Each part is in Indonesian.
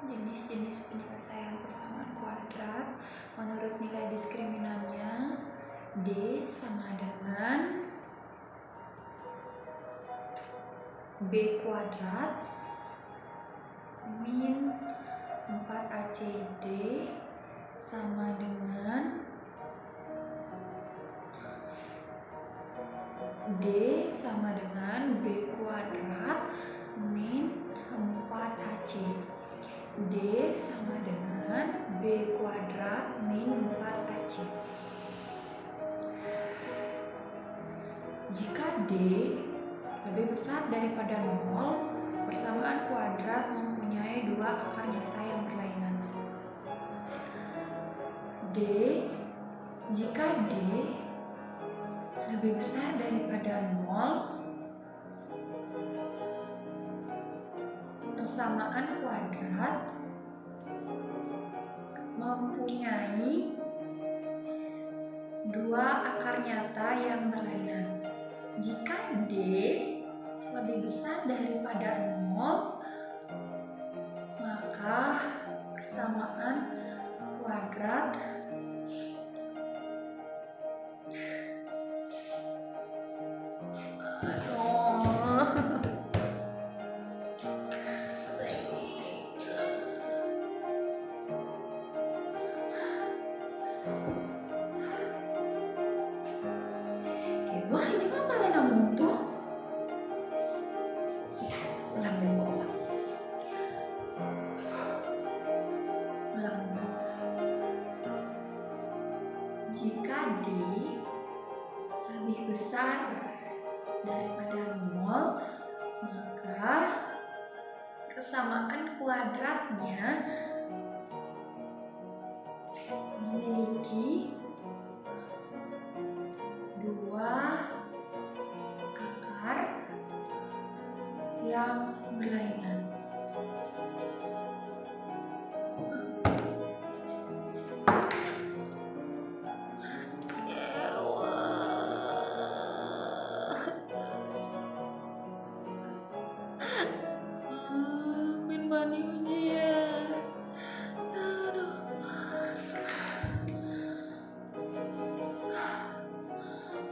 Jenis-jenis penyelesaian persamaan kuadrat menurut nilai diskriminannya D sama dengan B kuadrat min 4ACD sama dengan D sama dengan B kuadrat min 4AC. D sama dengan B kuadrat min 4AC. Jika D lebih besar daripada 0, persamaan kuadrat mempunyai dua akar nyata yang berlainan. Jika D lebih besar daripada 0, persamaan kuadrat mempunyai dua akar nyata yang berlainan. Jika D lebih besar daripada 0, maka persamaan kuadrat wah, ini kan paling namun tuh. Ulang dulu. Jika D lebih besar daripada 0, maka persamaan kuadratnya memiliki dua akar yang berlainan.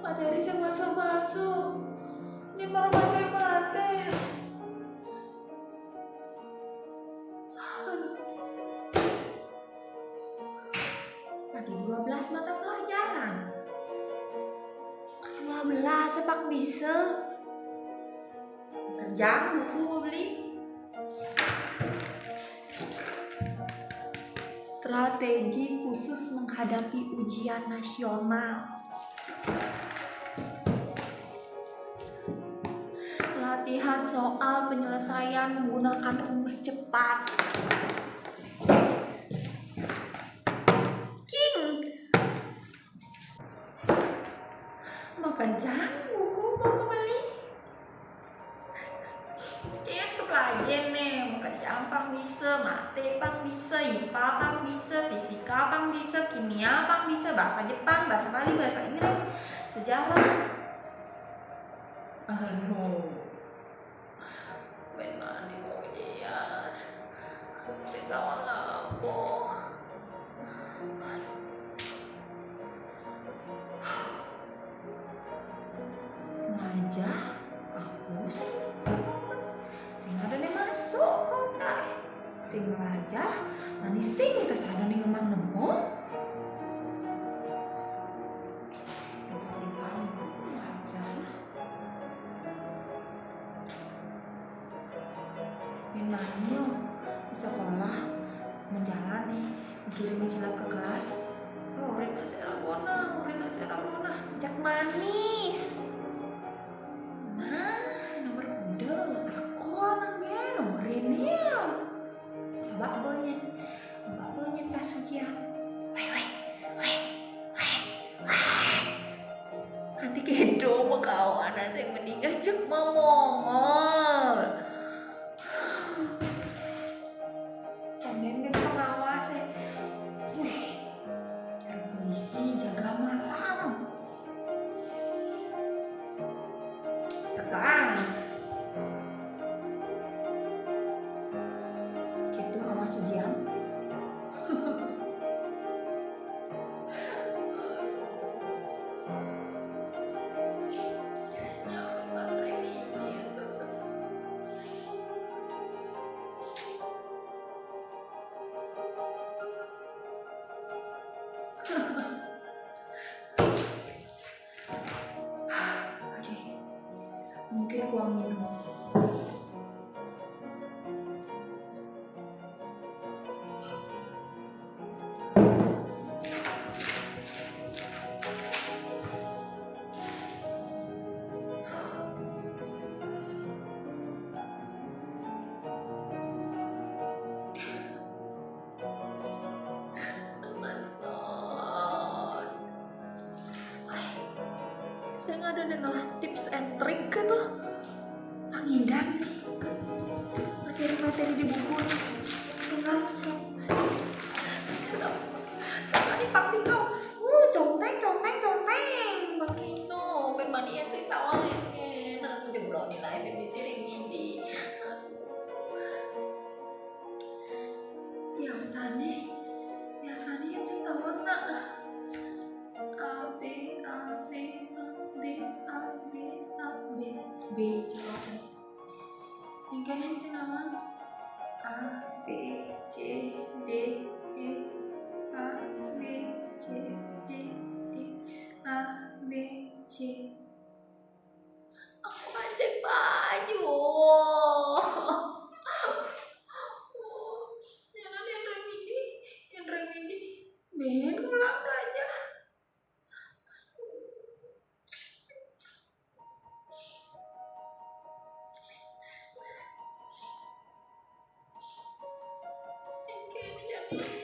Materi yang masuk-masuk, ini baru mati. Ada 12 mata pelajaran. 12 sepak bisa. Kerjaan buku mau beli. Strategi khusus menghadapi ujian nasional. Latihan soal penyelesaian menggunakan rumus cepat. Makan jamu, mau kembali. Kayak ke pelajaran nih, makan jamu pang bisa, mate pang bisa, IPA pang bisa, fisika pang bisa, kimia pang bisa, bahasa Jepang, bahasa Bali, bahasa Inggris, sejarah. Benar nih mau ujian. Saya tahu apa. Najah, hapus. Sing ada nih masuk kota. Sing Najah, manis sing terus ada nih ngemang nemu. Minanyo di sekolah menjalani dikirim celap ke kelas. Oh, Rina Seragona, jak manis. Nah, nomor kuda aku namanya nomor ini. Coba banyak pas ujian. Weh. Nanti kedo mau kawan saya meninggal cek ngomong. Nenek pengawas polisi jaga malam. Tekan. pas ujian. Oke, mungkin kurang minum. Saya nggak ada dengar tips and trick gitu, pengindang nih materi-materi di buku nih, tinggal sedap tadi papi kau conteng bang Kino bermania cerita awalnya nah jeblok nilai berbicara ini biasanya yang cerita warna A B B jawab yang kalian sih nama A B C D E A B C D E A B C. Aku ngajak baju yang remedi Ben ulang aja. Thank you,